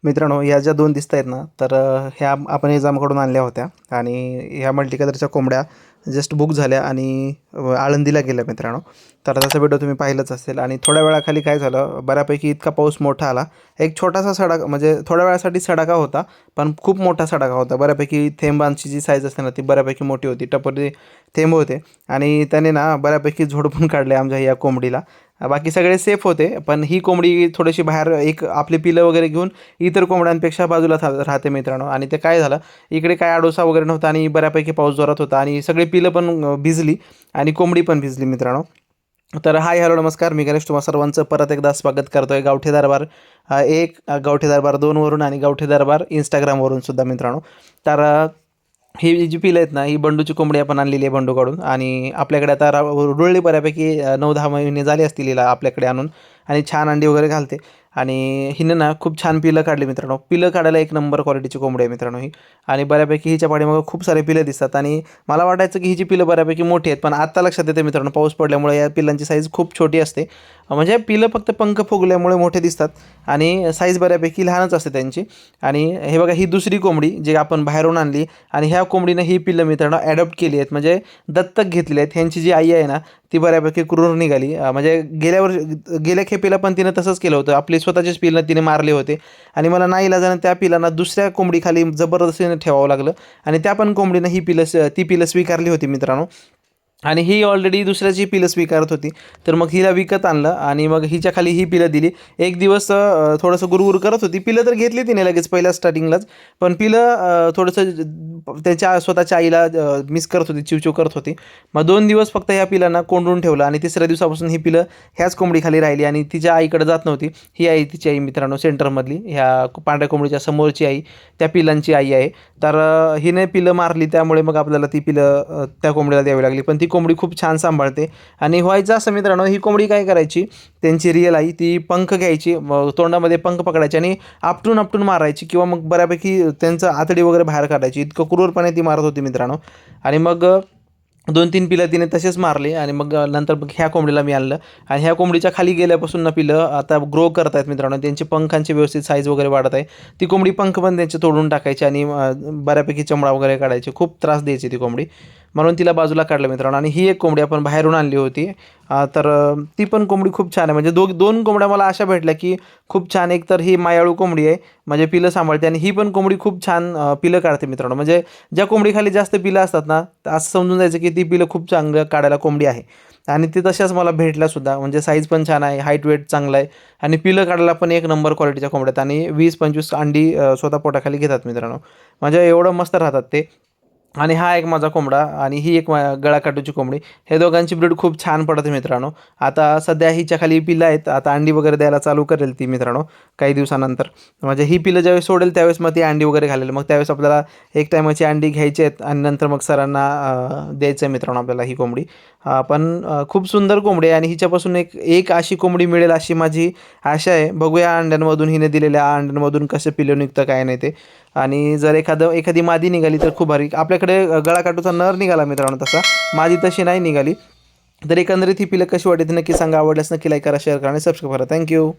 मित्रांनो, ह्या ज्या 2 दिसत आहेत ना, तर ह्या आपण एजामकडून आणल्या होत्या आणि ह्या मल्टी कलरच्या कोंबड्या जस्ट बुक झाल्या आणि आळंदीला गेल्या मित्रांनो. तर त्याचा व्हिडिओ तुम्ही पाहिलंच असेल. आणि थोड्या वेळाखाली काय झालं, बऱ्यापैकी इतका पाऊस मोठा आला, एक छोटासा सडाका म्हणजे थोड्या वेळासाठी सडाका होता, पण खूप मोठा सडाका होता. बऱ्यापैकी थेंबांची जी साईज असते ना, ती बऱ्यापैकी मोठी होती, टपोरी थेंब होते आणि त्याने ना बऱ्यापैकी झोडपून काढले आमच्या या कोंबडीला. बाकी सगळे सेफ होते, पण ही कोंबडी थोडीशी बाहेर एक आपली पिलं वगैरे घेऊन इतर कोंबड्यांपेक्षा बाजूला राहते मित्रांनो. आणि ते काय झालं, इकडे काय आडोसा वगैरे नव्हता आणि बऱ्यापैकी पाऊस जोरात होता आणि सगळी पिलं पण भिजली आणि कोंबडी पण भिजली मित्रांनो. तर हाय हॅलो नमस्कार, मी गणेश तुम्हा सर्वांचं परत एकदा स्वागत करतोय गावठी दरबार 1, गावठी दरबार 2 वरून आणि गावठी दरबार इंस्टाग्रामवरून सुद्धा मित्रांनो. तर ही जी पिलं आहेत ना, ही बंडूची कोंबडी आपण आणलेली आहे बंडूकडून आणि आपल्याकडे आता रुळली बऱ्यापैकी 9-10 महिने झाले असतील हिला आपल्याकडे आणून. आणि छान अंडी वगैरे घालते आणि हिनं ना खूप छान पिलं काढली मित्रांनो. पिलं काढायला एक नंबर क्वालिटीची कोंबडी आहे मित्रांनो ही. आणि बऱ्यापैकी हिच्या पाठीमागं खूप सारे पिलं दिसतात आणि मला वाटायचं की हिची पिलं बऱ्यापैकी मोठी आहेत, पण आत्ता लक्षात येते मित्रांनो, पाऊस पडल्यामुळे या पिलांची साईज खूप छोटी असते. म्हणजे पिलं फक्त पंख फुगल्यामुळे मोठे दिसतात आणि साईज बऱ्यापैकी लहानच असते त्यांची. आणि हे बघा, ही दुसरी कोंबडी जी आपण बाहेरून आणली आणि ह्या कोंबडीनं ही पिल्लं मित्रांनो ॲडॉप्ट केली आहेत, म्हणजे दत्तक घेतली आहेत. ह्यांची जी आई आहे ना, ती बऱ्यापैकी क्रूर निघाली. म्हणजे गेल्या खेपेला पण तिनं तसंच केलं होतं, आपली स्वतःचीच पिल्लं तिने मारले होते आणि मला नाईलाजानं त्या पिलांना दुसऱ्या कोंबडीखाली जबरदस्तीने ठेवावं लागलं आणि त्या पण कोंबडीनं ती पिलं स्वीकारली होती मित्रांनो. आणि ही ऑलरेडी दुसऱ्याची पिलं स्वीकारत होती, तर मग हिला विकत आणलं आणि मग हिच्या खाली ही पिलं दिली. एक दिवस थोडंसं गुरगुर करत होती, पिलं तर घेतली तिने लगेच पहिल्या स्टार्टिंगलाच, पण पिलं थोडंसं त्याच्या स्वतःच्या आईला मिस करत होती, चिवचिव करत होती. मग 2 दिवस फक्त ह्या पिलांना कोंडून ठेवलं आणि तिसऱ्या दिवसापासून ही पिलं ह्याच कोंबडीखाली राहिली आणि तिच्या आईकडे जात नव्हती. ही आई तिची आई मित्रांनो, सेंटरमधली ह्या पांढऱ्या कोंबडीच्या समोरची आई त्या पिलांची आई आहे. तर हिने पिलं मारली, त्यामुळे मग आपल्याला ती पिलं त्या कोंबडीला द्यावी लागली. पण ती कोंबडी खूप छान सांभाळते. आणि व्हायचं असं मित्रांनो, ही कोंबडी काय करायची, त्यांची रिअल आई ती पंख घ्यायची, तोंडामध्ये पंख पकडायची आणि आपटून आपटून मारायची किंवा मग बऱ्यापैकी त्यांचं आतडी वगैरे बाहेर काढायची. इतकं क्रूरपणे ती मारत होती मित्रांनो. आणि मग 2-3 पिलं तिने तसेच मारले आणि मग नंतर मग ह्या कोंबडीला मी आणलं आणि ह्या कोंबडीच्या खाली गेल्यापासून ना पिलं आता ग्रो करत आहेत मित्रांनो. त्यांचे पंखांची व्यवस्थित साईज वगैरे वाढत आहे. ती कोंबडी पंख पण त्यांचे तोडून टाकायची आणि बऱ्यापैकी चमडा वगैरे काढायची, खूप त्रास द्यायची ती कोंबडी, म्हणून तिला बाजूला काढलं मित्रांनो. आणि ही एक कोंबडी आपण बाहेरून आणली होती. तर ती पण कोंबडी खूप छान आहे. म्हणजे 2 कोंबड्या मला अशा भेटल्या की खूप छान. एक तर ही मायाळू कोंबडी आहे, म्हणजे पिलं सांभाळते, आणि ही पण कोंबडी खूप छान पिलं काढते मित्रांनो. म्हणजे ज्या कोंबडीखाली जास्त पिलं असतात ना, असं समजून जायचं की ती पिलं खूप चांगलं काढायला कोंबडी आहे. आणि ती तशाच मला भेटल्यासुद्धा, म्हणजे साईज पण छान आहे, हाईट वेट चांगलं आहे आणि पिलं काढायला पण एक नंबर क्वालिटीच्या कोंबड्या आहेत आणि 20-25 अंडी स्वतः पोटाखाली घेतात मित्रांनो. म्हणजे एवढं मस्त राहतात ते. आणि हा एक माझा कोंबडा आणि ही एक गळाकाटूची कोंबडी. हे दोघांची ब्रीड खूप छान पडते मित्रांनो. आता सध्या हिच्या खाली पिलं आहेत, आता अंडी वगैरे द्यायला चालू करेल ती मित्रांनो काही दिवसानंतर. म्हणजे ही पिलं ज्यावेळेस सोडेल त्यावेळेस मग ती अंडी वगैरे घालेल. मग त्यावेळेस आपल्याला एक टायमाची अंडी घ्यायची आहेत आणि नंतर मग सरांना द्यायचं आहे मित्रांनो आपल्याला ही कोंबडी. पण खूप सुंदर कोंबडी आहे आणि हिच्यापासून एक अशी कोंबडी मिळेल अशी माझी आशा आहे. बघूया अंड्यांमधून, हिने दिलेल्या अंड्यांमधून कसं पिलं निघतं काय नाही ते. आणि जर एखादी मादी निघाली तर खूप भारी. आपल्याकडे गळाकाटूचा नर निघाला मित्रांनो, तसा मादी तशी नाही निघाली. तर एकंदरीत ही पिलं कशी वाटते नक्की सांगा. आवडल्यास नक्की लाईक करा, शेअर करा आणि सबस्क्राईब करा. थँक्यू.